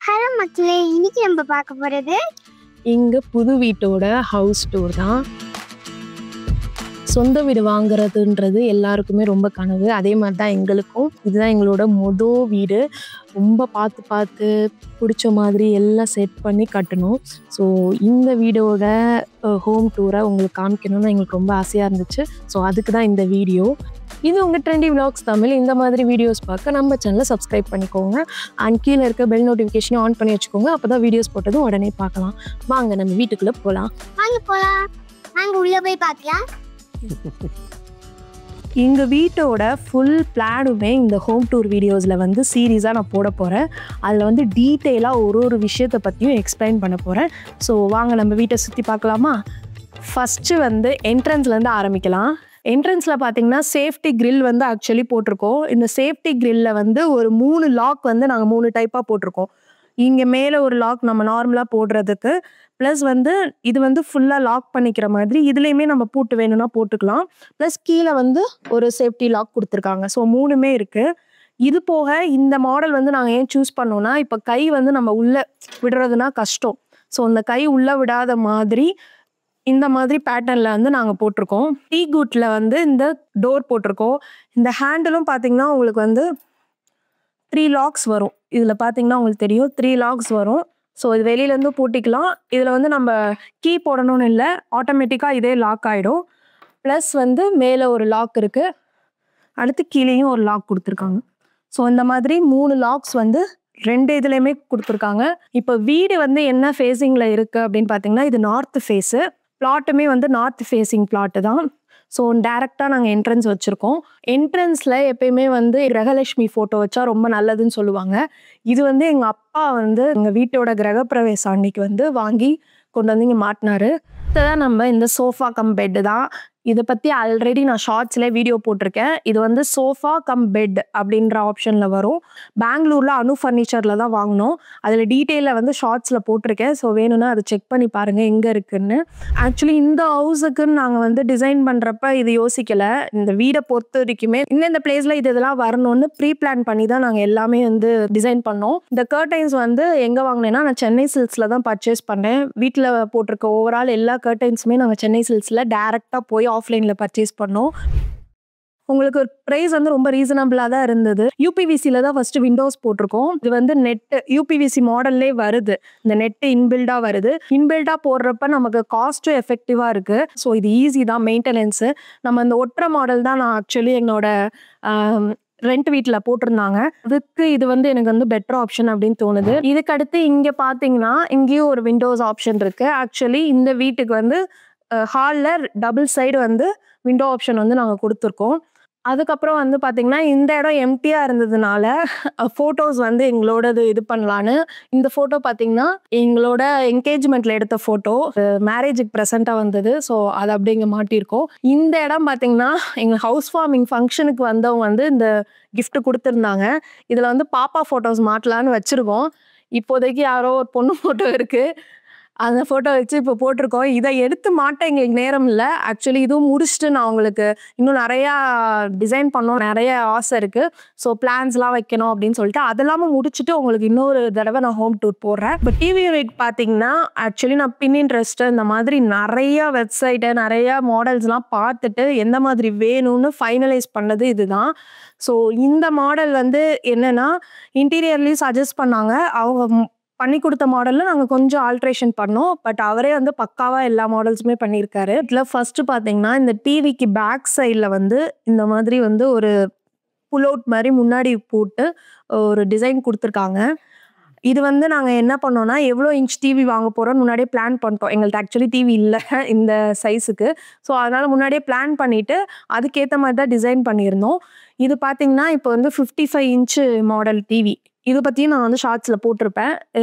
Hello மக்களே, இன்னைக்கு நம்ம பார்க்க போறது எங்க புது வீட்டோட ஹவுஸ் டூர் தான். சொந்த வீடு வாங்குறதுன்றது எல்லாருக்குமே ரொம்ப கனவு. அதே மாதிரி தான் எங்களுக்கும். இதுதான் எங்களோட வீடு. ரொம்ப பார்த்து பிடிச்ச மாதிரி எல்லாம் செட் பண்ணி கட்டணும். ஸோ இந்த வீடோட ஹோம் டூரை உங்களுக்கு காமிக்கணும்னு எங்களுக்கு ரொம்ப ஆசையாக இருந்துச்சு. ஸோ அதுக்கு தான் இந்த வீடியோ. இது உங்கள் ட்ரெண்டி விலாக்ஸ் தமிழ். இந்த மாதிரி வீடியோஸ் பார்க்க நம்ம சேனலை சப்ஸ்கிரைப் பண்ணிக்கோங்க. அண்ட் கீழே இருக்க பெல் நோட்டிஃபிகேஷனை ஆன் பண்ணி வச்சுக்கோங்க. அப்போ தான் வீடியோஸ் போட்டதும் உடனே பார்க்கலாம். வாங்க நம்ம வீட்டுக்குள்ளே போகலாம். நாங்கள் உள்ளே போய் பார்க்கலாம். எங்கள் வீட்டோட ஃபுல் பிளானுமே இந்த ஹோம் டூர் வீடியோஸில் வந்து சீரீஸாக நான் போட போகிறேன். அதில் வந்து டீட்டெயிலாக ஒரு விஷயத்தை பற்றியும் எக்ஸ்பிளைன் பண்ண போகிறேன். ஸோ வாங்க நம்ம வீட்டை சுற்றி பார்க்கலாமா? ஃபஸ்ட்டு வந்து என்ட்ரன்ஸ்லேருந்து ஆரம்பிக்கலாம். என்ட்ரன்ஸில் பார்த்தீங்கன்னா சேஃப்டி கிரில் வந்து ஆக்சுவலி போட்டிருக்கோம். இந்த சேஃப்டி கிரில்லில் வந்து ஒரு 3 லாக் வந்து நாங்கள் 3 டைப்பாக போட்டிருக்கோம். இங்கே மேலே ஒரு லாக் நம்ம நார்மலாக போடுறதுக்கு, ப்ளஸ் வந்து இது வந்து ஃபுல்லாக லாக் பண்ணிக்கிற மாதிரி இதுலேயுமே நம்ம பூட்டு வேணும்னா போட்டுக்கலாம். ப்ளஸ் கீழே வந்து ஒரு சேஃப்டி லாக் கொடுத்துருக்காங்க. ஸோ 3மே இருக்குது. இது போக இந்த மாடல் வந்து நாங்கள் ஏன் சூஸ் பண்ணோன்னா, இப்போ கை வந்து நம்ம உள்ளே விடுறதுனா கஷ்டம். ஸோ இந்த கை உள்ளே விடாத மாதிரி இந்த மாதிரி பேட்டர்னில் வந்து நாங்கள் போட்டிருக்கோம். டீ குட்டில் வந்து இந்த டோர் போட்டிருக்கோம். இந்த ஹேண்டிலும் பார்த்தீங்கன்னா உங்களுக்கு வந்து 3 லாக்ஸ் வரும். இதில் பார்த்தீங்கன்னா உங்களுக்கு தெரியும் 3 லாக்ஸ் வரும். ஸோ இது வெளியிலேருந்து பூட்டிக்கலாம். இதில் வந்து நம்ம கீ போடணும்னு இல்லை, ஆட்டோமேட்டிக்காக இதே லாக் ஆகிடும். ப்ளஸ் வந்து மேலே ஒரு லாக் இருக்குது, அடுத்து கீழேயும் ஒரு லாக் கொடுத்துருக்காங்க. ஸோ இந்த மாதிரி 3 லாக்ஸ் வந்து 2 இதுலேயுமே கொடுத்துருக்காங்க. இப்போ வீடு வந்து என்ன ஃபேஸிங்கில் இருக்குது அப்படின்னு பார்த்தீங்கன்னா, இது நார்த் ஃபேஸு. பிளாட்டுமே வந்து நார்த் ஃபேஸிங் பிளாட்டு தான். ஸோ டேரெக்டாக நாங்கள் என்ட்ரன்ஸ் வச்சுருக்கோம். என்ட்ரன்ஸில் எப்பயுமே வந்து கிரகலட்சுமி ஃபோட்டோ வச்சா ரொம்ப நல்லதுன்னு சொல்லுவாங்க. இது வந்து எங்கள் அப்பா வந்து எங்கள் வீட்டோட கிரகப்பிரவேசம் அன்னைக்கு வந்து வாங்கி கொண்டு வந்து இங்கே மாட்டினாரு. இதுதான் நம்ம இந்த சோஃபா கம் பெட்டு தான். இதை பற்றி ஆல்ரெடி நான் ஷார்ட்ஸ்லேயே வீடியோ போட்டிருக்கேன். இது வந்து சோஃபா கம் பெட் அப்படின்ற ஆப்ஷனில் வரும். பெங்களூரில் அனு ஃபர்னிச்சரில் தான் வாங்கினோம். அதில் டீட்டெயிலில் வந்து ஷார்ட்ஸில் போட்டிருக்கேன். ஸோ வேணும்னா அதை செக் பண்ணி பாருங்கள் எங்கே இருக்குதுன்னு. ஆக்சுவலி இந்த ஹவுஸுக்குன்னு நாங்கள் வந்து டிசைன் பண்ணுறப்ப இது யோசிக்கலை. இந்த வீடை பொறுத்த வரைக்குமே இந்த பிளேஸில் இதெல்லாம் வரணும்னு ப்ரீ பிளான் பண்ணி தான் நாங்கள் எல்லாமே வந்து டிசைன் பண்ணோம். இந்த கர்டைன்ஸ் வந்து எங்கே வாங்கினேன்னா, நான் சென்னை சில்க்ஸில் தான் பர்ச்சேஸ் பண்ணேன். வீட்டில் போட்டிருக்க ஓவரால் எல்லா கர்டைன்ஸுமே நாங்கள் சென்னை சில்க்ஸில் டேரெக்டாக போய் ஆஃப்லைனில் பர்ச்சேஸ் பண்ணோம். உங்களுக்கு ப்ரைஸ் வந்து ரொம்ப ரீசனபிளாக தான் இருந்தது. யூபிவிசியில் தான் ஃபஸ்ட்டு விண்டோஸ் போட்டிருக்கோம். இது வந்து நெட்டு யூபிவிசி மாடல்லே வருது. இந்த நெட்டு இன்பில்டாக வருது. இன்பில்டாக போடுறப்ப நமக்கு காஸ்ட்டும் எஃபெக்டிவாக இருக்குது. ஸோ இது ஈஸி தான் மெயின்டெனன்ஸு. நம்ம இந்த ஒற்றை மாடல் தான் நான் ஆக்சுவலி என்னோட ரெண்ட் வீட்டில் போட்டிருந்தாங்க. அதுக்கு இது வந்து எனக்கு வந்து பெட்டர் ஆப்ஷன் அப்படின்னு தோணுது. இதுக்கு அடுத்து இங்கே பார்த்தீங்கன்னா இங்கேயும் ஒரு விண்டோஸ் ஆப்ஷன் இருக்குது. ஆக்சுவலி இந்த வீட்டுக்கு வந்து ஹாலில் டபுள் சைடு வந்து விண்டோ ஆப்ஷன் வந்து நாங்கள் கொடுத்துருக்கோம். அதுக்கப்புறம் வந்து பார்த்திங்கன்னா இந்த இடம் எம்டியாக இருந்ததுனால ஃபோட்டோஸ் வந்து எங்களோடது இது பண்ணலான்னு இந்த ஃபோட்டோ பார்த்திங்கன்னா எங்களோட என்கேஜ்மெண்ட்டில் எடுத்த ஃபோட்டோ மேரேஜுக்கு ப்ரெசண்ட்டாக வந்தது. ஸோ அதை அப்படி இங்கே மாட்டியிருக்கோம். இந்த இடம் பார்த்திங்கன்னா எங்கள் ஹவுஸ் வார்மிங் ஃபங்க்ஷனுக்கு வந்தவங்க வந்து இந்த கிஃப்ட் கொடுத்துருந்தாங்க. இதில் வந்து பாப்பா ஃபோட்டோஸ் மாட்டலான்னு வச்சுருக்கோம். இப்போதைக்கு யாரோ ஒரு பொண்ணு ஃபோட்டோ இருக்குது, அந்த ஃபோட்டோ வச்சு இப்போ போட்டிருக்கோம். இதை எடுத்து மாட்ட எங்களுக்கு நேரம் இல்லை. ஆக்சுவலி இதுவும் முடிச்சுட்டு நான் உங்களுக்கு இன்னும் நிறையா டிசைன் பண்ணோம், நிறைய ஆசை இருக்குது. ஸோ பிளான்ஸ்லாம் வைக்கணும் அப்படின்னு சொல்லிட்டு அதெல்லாமும் முடிச்சுட்டு உங்களுக்கு இன்னொரு தடவை நான் ஹோம் டூர் போடுறேன். இப்போ டிவி யூனிட் பார்த்தீங்கன்னா ஆக்சுவலி நான் பின்னின்ட்ரெஸ்ட்டு இந்த மாதிரி நிறையா வெப்சைட்டு நிறையா மாடல்ஸ்லாம் பார்த்துட்டு எந்த மாதிரி வேணும்னு ஃபைனலைஸ் பண்ணது இதுதான். ஸோ இந்த மாடல் வந்து என்னென்னா இன்டீரியர்லேயும் சஜஸ்ட் பண்ணாங்க. அவங்க பண்ணி கொடுத்த மாடலில் நாங்கள் கொஞ்சம் ஆல்ட்ரேஷன் பண்ணோம். பட் அவரே வந்து பக்காவாக எல்லா மாடல்ஸுமே பண்ணியிருக்காரு. இதில் ஃபஸ்ட்டு பார்த்தீங்கன்னா இந்த டிவிக்கு பேக் சைடில் வந்து இந்த மாதிரி வந்து ஒரு புல் அவுட் மாதிரி முன்னாடி போட்டு ஒரு டிசைன் கொடுத்துருக்காங்க. இது வந்து நாங்கள் என்ன பண்ணோன்னா எவ்வளோ இன்ச் டிவி வாங்க போகிறோம்னு முன்னாடியே பிளான் பண்ணிட்டோம். எங்கள்கிட்ட ஆக்சுவலி டிவி இல்லை இந்த சைஸுக்கு. ஸோ அதனால் முன்னாடியே பிளான் பண்ணிவிட்டு அதுக்கேற்ற மாதிரி தான் டிசைன் பண்ணியிருந்தோம். இது பார்த்திங்கன்னா இப்போ வந்து 55 இன்ச்சு மாடல் டிவி. இதை பற்றியும் நான் வந்து ஷார்ட்ஸில் போட்டிருப்பேன்.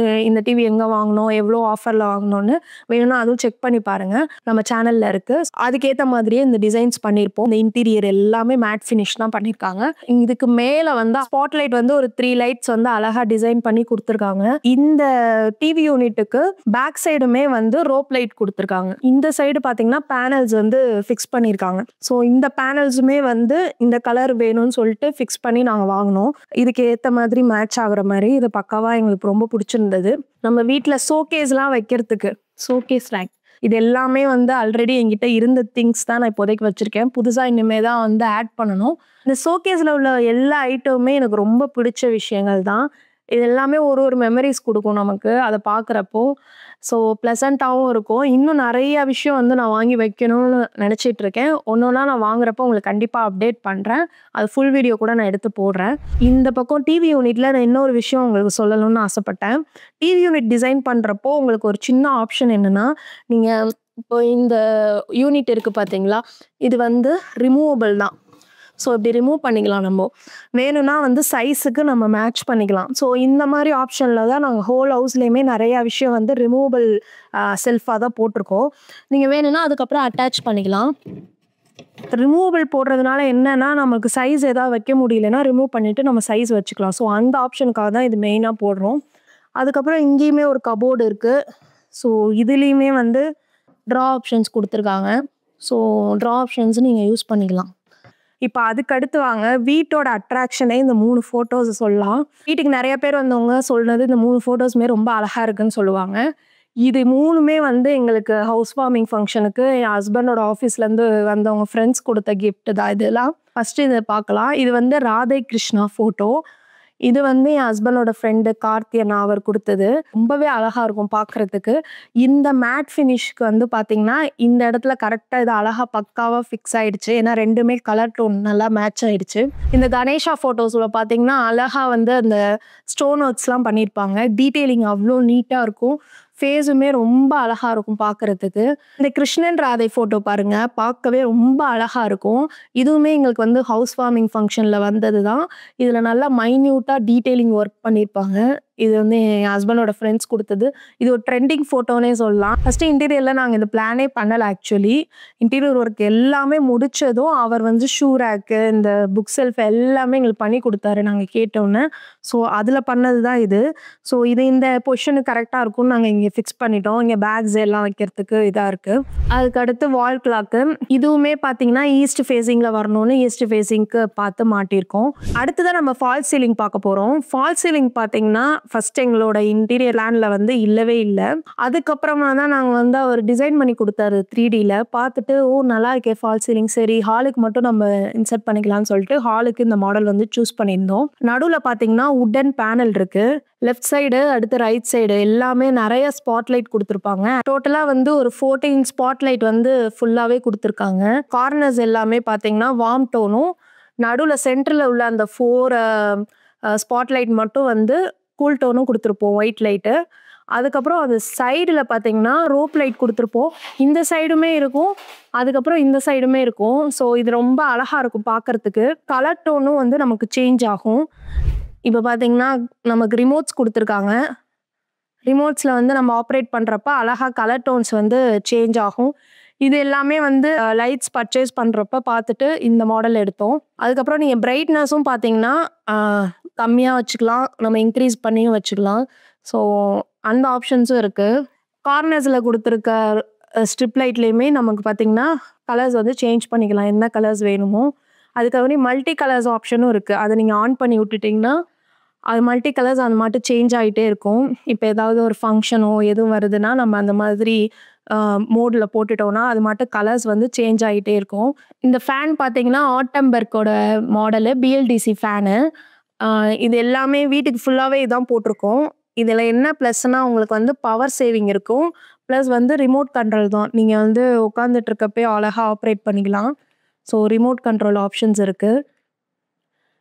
இந்த டிவி எங்கே வாங்கினோம், எவ்வளோ ஆஃபரில் வாங்கினோன்னு வேணும்னா அதுவும் செக் பண்ணி பாருங்கள், நம்ம சேனலில் இருக்குது. அதுக்கேற்ற மாதிரியே இந்த டிசைன்ஸ் பண்ணியிருப்போம். இந்த இன்டீரியர் எல்லாமே மேட் ஃபினிஷ் தான் பண்ணியிருக்காங்க. இதுக்கு மேலே வந்து ஸ்பாட்லைட் வந்து ஒரு 3 லைட்ஸ் வந்து அழகாக டிசைன் பண்ணி கொடுத்துருக்காங்க. இந்த டிவி யூனிட்டுக்கு பேக் சைடுமே வந்து ரோப் லைட் கொடுத்துருக்காங்க. இந்த சைடு பார்த்தீங்கன்னா பேனல்ஸ் வந்து ஃபிக்ஸ் பண்ணியிருக்காங்க. ஸோ இந்த பேனல்ஸுமே வந்து இந்த கலர் வேணும்னு சொல்லிட்டு ஃபிக்ஸ் பண்ணி நாங்கள் வாங்கினோம். இதுக்கு ஏற்ற மாதிரி மேட்ச் ஆக ஆகுற மாதிரி இது பக்காவாக எங்களுக்கு ரொம்ப பிடிச்சிருந்தது. நம்ம வீட்டில் ஷோகேஸ்லாம் வைக்கிறதுக்கு ஷோகேஸ் ரேக் இது எல்லாமே வந்து ஆல்ரெடி என்கிட்ட இருந்த திங்ஸ் தான் நான் இப்போதைக்கு வச்சுருக்கேன். புதுசாக இனிமேல் தான் வந்து ஆட் பண்ணணும். இந்த ஷோகேஸில் உள்ள எல்லா ஐட்டமுமே எனக்கு ரொம்ப பிடிச்ச விஷயங்கள் தான். இது எல்லாமே ஒரு மெமரிஸ் கொடுக்கும் நமக்கு அதை பார்க்குறப்போ. ஸோ ப்ளசண்ட்டாகவும் இருக்கும். இன்னும் நிறைய விஷயம் வந்து நான் வாங்கி வைக்கணும்னு நினச்சிட்டு இருக்கேன். ஒன்றா நான் வாங்குறப்போ உங்களுக்கு கண்டிப்பாக அப்டேட் பண்ணுறேன். அது ஃபுல் வீடியோ கூட நான் எடுத்து போடுறேன். இந்த பக்கம் டிவி யூனிட்டில் நான் இன்னொரு விஷயம் உங்களுக்கு சொல்லணும்னு ஆசைப்பட்டேன். டிவி யூனிட் டிசைன் பண்ணுறப்போ உங்களுக்கு ஒரு சின்ன ஆப்ஷன் என்னென்னா, நீங்கள் இப்போ இந்த யூனிட் இருக்குது பார்த்தீங்களா, இது வந்து ரிமூவபிள் தான். ஸோ இப்படி ரிமூவ் பண்ணிக்கலாம். நம்ம வேணும்னா வந்து சைஸுக்கு நம்ம மேட்ச் பண்ணிக்கலாம். ஸோ இந்த மாதிரி ஆப்ஷனில் தான் நாங்கள் ஹோல் ஹவுஸ்லேயுமே நிறையா விஷயம் வந்து ரிமூவபிள் செல்ஃபாக தான் போட்டிருக்கோம். நீங்கள் வேணும்னா அதுக்கப்புறம் அட்டாச் பண்ணிக்கலாம். ரிமூவபிள் போடுறதுனால என்னன்னா, நமக்கு சைஸ் எதாவது வைக்க முடியலன்னா ரிமூவ் பண்ணிவிட்டு நம்ம சைஸ் வச்சுக்கலாம். ஸோ அந்த ஆப்ஷனுக்காக தான் இது மெயினாக போடுறோம். அதுக்கப்புறம் இங்கேயுமே ஒரு கபோர்டு இருக்குது. ஸோ இதுலேயுமே வந்து ட்ரா ஆப்ஷன்ஸ் கொடுத்துருக்காங்க. ஸோ ட்ரா ஆப்ஷன்ஸ் நீங்கள் யூஸ் பண்ணிக்கலாம். இப்போ அதுக்கடுத்து வாங்க வீட்டோட அட்ராக்ஷனே இந்த 3 ஃபோட்டோஸ் சொல்லலாம். வீட்டுக்கு நிறைய பேர் வந்தவங்க சொல்றது இந்த 3 ஃபோட்டோஸுமே ரொம்ப அழகாக இருக்குன்னு சொல்லுவாங்க. இது 3மே வந்து எங்களுக்கு ஹவுஸ் வார்மிங் ஃபங்க்ஷனுக்கு என் ஹஸ்பண்டோட ஆஃபீஸ்லேருந்து வந்தவங்க ஃப்ரெண்ட்ஸ் கொடுத்த கிஃப்ட் தான் இதெல்லாம். ஃபஸ்ட்டு இதை பார்க்கலாம். இது வந்து ராதை கிருஷ்ணா ஃபோட்டோ. இது வந்து என் ஹஸ்பண்டோட ஃப்ரெண்டு கார்த்தி அண்ணா அவர் கொடுத்தது. ரொம்பவே அழகாக இருக்கும் பார்க்குறதுக்கு. இந்த மேட் ஃபினிஷ்க்கு வந்து பார்த்திங்கன்னா இந்த இடத்துல கரெக்டாக இது அழகாக பக்காவாக ஃபிக்ஸ் ஆகிடுச்சு. ஏன்னா 2மே கலர் டோன் நல்லா மேட்ச் ஆகிடுச்சு. இந்த கணேஷா ஃபோட்டோஸில் பார்த்திங்கன்னா அழகாக வந்து அந்த ஸ்டோன் ஒர்க்ஸ்லாம் பண்ணியிருப்பாங்க. டீட்டெயிலிங் அவ்வளோ நீட்டாக இருக்கும். ஃபேஸுமே ரொம்ப அழகாக இருக்கும் பார்க்குறதுக்கு. இந்த கிருஷ்ணன் ராதை ஃபோட்டோ பாருங்கள், பார்க்கவே ரொம்ப அழகாக இருக்கும். இதுவுமே எங்களுக்கு வந்து ஹவுஸ் வார்மிங் ஃபங்க்ஷனில் வந்தது தான். இதில் நல்லா மைன்யூட்டாக டீட்டெயிலிங் ஒர்க் பண்ணியிருப்பாங்க. இது வந்து என் ஹஸ்பண்டோட ஃப்ரெண்ட்ஸ் கொடுத்தது. இது ஒரு ட்ரெண்டிங் ஃபோட்டோனே சொல்லலாம். ஃபஸ்ட்டு இன்டீரியரில் நாங்கள் இந்த பிளானே பண்ணலை. ஆக்சுவலி இன்டீரியர் ஒர்க் எல்லாமே முடித்ததும் அவர் வந்து ஷூ ரேக்கு இந்த புக் செல்ஃப் எல்லாமே எங்களுக்கு பண்ணி கொடுத்தாரு நாங்கள் கேட்டோன்னே. ஸோ அதில் பண்ணது தான் இது. ஸோ இது இந்த பொசிஷனுக்கு கரெக்டாக இருக்கும்னு நாங்கள் இங்கே ஃபிக்ஸ் பண்ணிட்டோம். இங்கே பேக்ஸ் எல்லாம் வைக்கிறதுக்கு இதாக இருக்குது. அதுக்கடுத்து வால் கிளாக்கு இதுவுமே பார்த்தீங்கன்னா ஈஸ்ட் ஃபேஸிங்கில் வரணும்னு ஈஸ்ட் ஃபேஸிங்க்கு பார்த்து மாட்டியிருக்கோம். அடுத்ததான் நம்ம ஃபால் சீலிங் பார்க்க போகிறோம். ஃபால் சீலிங் பார்த்தீங்கன்னா ஃபர்ஸ்ட் எங்களோட இன்டீரியர் பிளான்ல வந்து இல்லவே இல்லை. அதுக்கப்புறமா தான் நாங்கள் வந்து அவர் டிசைன் பண்ணி கொடுத்தாரு 3Dல பார்த்துட்டு, ஓ நல்லா இருக்கே ஃபால் சீலிங், சரி ஹாலுக்கு மட்டும் நம்ம இன்சர்ட் பண்ணிக்கலாம்னு சொல்லிட்டு ஹாலுக்கு இந்த மாடல் வந்து சூஸ் பண்ணியிருந்தோம். நடுவில் பார்த்தீங்கன்னா உட்டன் பேனல் இருக்கு. லெஃப்ட் சைடு அடுத்து ரைட் சைடு எல்லாமே நிறைய ஸ்பாட்லைட் கொடுத்துருப்பாங்க. டோட்டலாக வந்து ஒரு 14 ஸ்பாட்லைட் வந்து ஃபுல்லாகவே கொடுத்துருக்காங்க. கார்னர்ஸ் எல்லாமே பார்த்தீங்கன்னா வார்ம் டோனும், நடுவில் சென்டரில் உள்ள அந்த 4 ஸ்பாட்லைட் மட்டும் வந்து கூல் டோனும் கொடுத்துருப்போம், ஒயிட் லைட்டு. அதுக்கப்புறம் அது சைடில் பார்த்தீங்கன்னா ரோப் லைட் கொடுத்துருப்போம். இந்த சைடுமே இருக்கும், அதுக்கப்புறம் இந்த சைடுமே இருக்கும். ஸோ இது ரொம்ப அழகாக இருக்கும் பார்க்குறதுக்கு. கலர் டோனும் வந்து நமக்கு சேஞ்ச் ஆகும். இப்போ பார்த்தீங்கன்னா நமக்கு ரிமோட்ஸ் கொடுத்துருக்காங்க. ரிமோட்ஸில் வந்து நம்ம ஆப்ரேட் பண்ணுறப்ப அழகாக கலர் டோன்ஸ் வந்து சேஞ்ச் ஆகும். இது எல்லாமே வந்து லைட்ஸ் பர்ச்சேஸ் பண்ணுறப்ப பார்த்துட்டு இந்த மாடல் எடுத்தோம். அதுக்கப்புறம் நீங்கள் பிரைட்னஸும் பார்த்தீங்கன்னா கம்மியாக வச்சுக்கலாம், நம்ம இன்க்ரீஸ் பண்ணியும் வச்சுக்கலாம். ஸோ அந்த ஆப்ஷன்ஸும் இருக்குது. கார்னர்ஸில் கொடுத்துருக்க ஸ்ட்ரிப் லைட்லேயுமே நமக்கு பார்த்திங்கன்னா கலர்ஸ் வந்து சேஞ்ச் பண்ணிக்கலாம், என்ன கலர்ஸ் வேணுமோ. அதுக்கப்புறம் மல்டி கலர்ஸ் ஆப்ஷனும் இருக்குது. அதை நீங்கள் ஆன் பண்ணி விட்டுட்டிங்கன்னா அது மல்டி கலர்ஸ் அந்த மாட்டு சேஞ்ச் ஆகிட்டே இருக்கும். இப்போ ஏதாவது ஒரு ஃபங்க்ஷனோ எதுவும் வருதுன்னா நம்ம அந்த மாதிரி மோடில் போட்டுட்டோன்னா அது மட்டும் கலர்ஸ் வந்து சேஞ்ச் ஆகிட்டே இருக்கும். இந்த ஃபேன் பார்த்தீங்கன்னா ஆட்டம்பர்க்கோட மாடலு பிஎல்டிசி ஃபேனு. இது எல்லாமே வீட்டுக்கு ஃபுல்லாகவே இதான் போட்டிருக்கோம். இதில் என்ன ப்ளஸ்னால் உங்களுக்கு வந்து பவர் சேவிங் இருக்கும். ப்ளஸ் வந்து ரிமோட் கண்ட்ரோல் தான். நீங்கள் வந்து உட்காந்துட்டு இருக்கப்பே அழகாக ஆப்ரேட் பண்ணிக்கலாம். ஸோ ரிமோட் கண்ட்ரோல் ஆப்ஷன்ஸ் இருக்குது.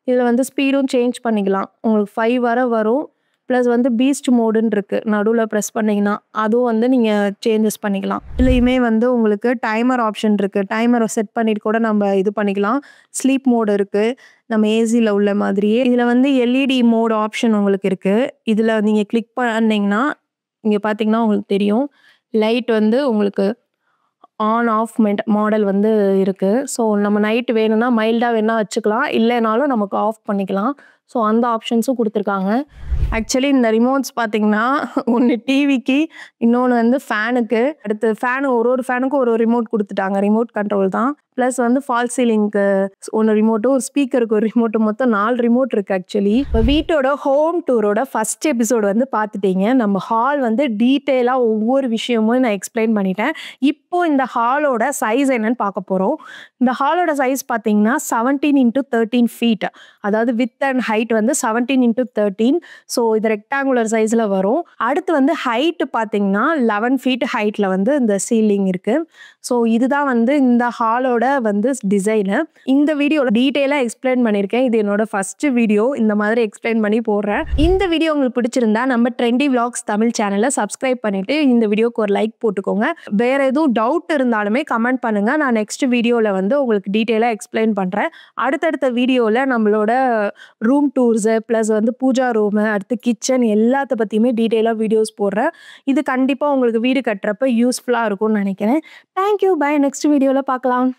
இதில் வந்து ஸ்பீடும் சேஞ்ச் பண்ணிக்கலாம். உங்களுக்கு 5 வரை வரும். ப்ளஸ் வந்து பீஸ்ட் மோடுன்னு இருக்குது, நடுவில் ப்ரெஸ் பண்ணிங்கன்னா அதுவும் வந்து நீங்கள் சேஞ்சஸ் பண்ணிக்கலாம். இதுலேயுமே வந்து உங்களுக்கு டைமர் ஆப்ஷன் இருக்குது. டைமரை செட் பண்ணிட்டு கூட நம்ம இது பண்ணிக்கலாம். ஸ்லீப் மோடு இருக்குது, நம்ம ஏசியில் உள்ள மாதிரியே. இதில் வந்து எல்இடி மோடு ஆப்ஷன் உங்களுக்கு இருக்குது. இதில் நீங்கள் கிளிக் பண்ணிங்கன்னா இங்கே பார்த்தீங்கன்னா உங்களுக்கு தெரியும், லைட் வந்து உங்களுக்கு ஆன் ஆஃப் மாடல் வந்து இருக்குது. ஸோ நம்ம நைட்டு வேணும்னா மைல்டாக வேணால் வச்சுக்கலாம், இல்லைனாலும் நமக்கு ஆஃப் பண்ணிக்கலாம். ஸோ அந்த ஆப்ஷன்ஸும் கொடுத்துருக்காங்க. ஆக்சுவலி இந்த ரிமோட்ஸ் பார்த்தீங்கன்னா ஒன்று டிவிக்கு, இன்னொன்று வந்து ஃபேனுக்கு. அடுத்து ஃபேனு ஒரு ஃபேனுக்கும் ஒரு ரிமோட் கொடுத்துட்டாங்க. ரிமோட் கண்ட்ரோல் தான். ப்ளஸ் வந்து ஃபால் சீலிங்க்கு ஒன்று ரிமோட்டும், ஒரு ஸ்பீக்கருக்கு ஒரு ரிமோட்டும், மொத்தம் 4 ரிமோட் இருக்குது ஆக்சுவலி. இப்போ வீட்டோட ஹோம் டூரோட ஃபர்ஸ்ட் எபிசோடு வந்து பார்த்துட்டீங்க. நம்ம ஹால் வந்து டீட்டெயிலாக ஒவ்வொரு விஷயமும் நான் எக்ஸ்பிளைன் பண்ணிட்டேன். இப்போ இந்த ஹாலோட சைஸ் என்னன்னு பார்க்க போகிறோம். இந்த ஹாலோட சைஸ் பார்த்தீங்கன்னா 17x13 ஃபீட். அதாவது வித் அண்ட் ஹைட் வந்து 17x13. ஸோ இது ரெக்டாங்குலர் சைஸில் வரும். அடுத்து வந்து ஹைட்டு பார்த்தீங்கன்னா 11 ஃபீட் ஹைட்டில் வந்து இந்த சீலிங் இருக்குது. ஸோ இதுதான் வந்து இந்த ஹாலோட வந்து டிசைனு. இந்த வீடியோவில் டீட்டெயிலாக எக்ஸ்பிளைன் பண்ணியிருக்கேன். இது என்னோட ஃபர்ஸ்ட் வீடியோ, இந்த மாதிரி எக்ஸ்பிளைன் பண்ணி போடுறேன். இந்த வீடியோ உங்களுக்கு பிடிச்சிருந்தா நம்ம ட்ரெண்டி விளாக்ஸ் தமிழ் சேனலை சப்ஸ்கிரைப் பண்ணிவிட்டு இந்த வீடியோக்கு ஒரு லைக் போட்டுக்கோங்க. வேறு எதுவும் டவுட் இருந்தாலுமே கமெண்ட் பண்ணுங்கள். நான் நெக்ஸ்ட் வீடியோவில் வந்து உங்களுக்கு டீட்டெயிலாக எக்ஸ்பிளைன் பண்ணுறேன். அடுத்தடுத்த வீடியோவில் நம்மளோட ரூம் டூர்ஸு ப்ளஸ் வந்து பூஜா ரூமு, அடுத்து கிச்சன் எல்லாத்த பற்றியுமே டீட்டெயிலாக வீடியோஸ் போடுறேன். இது கண்டிப்பாக உங்களுக்கு வீடு கட்டுறப்ப யூஸ்ஃபுல்லாக இருக்கும்னு நினைக்கிறேன். தேங்க்யூ. பை. நெக்ஸ்ட் வீடியோவில் பார்க்கலாம்.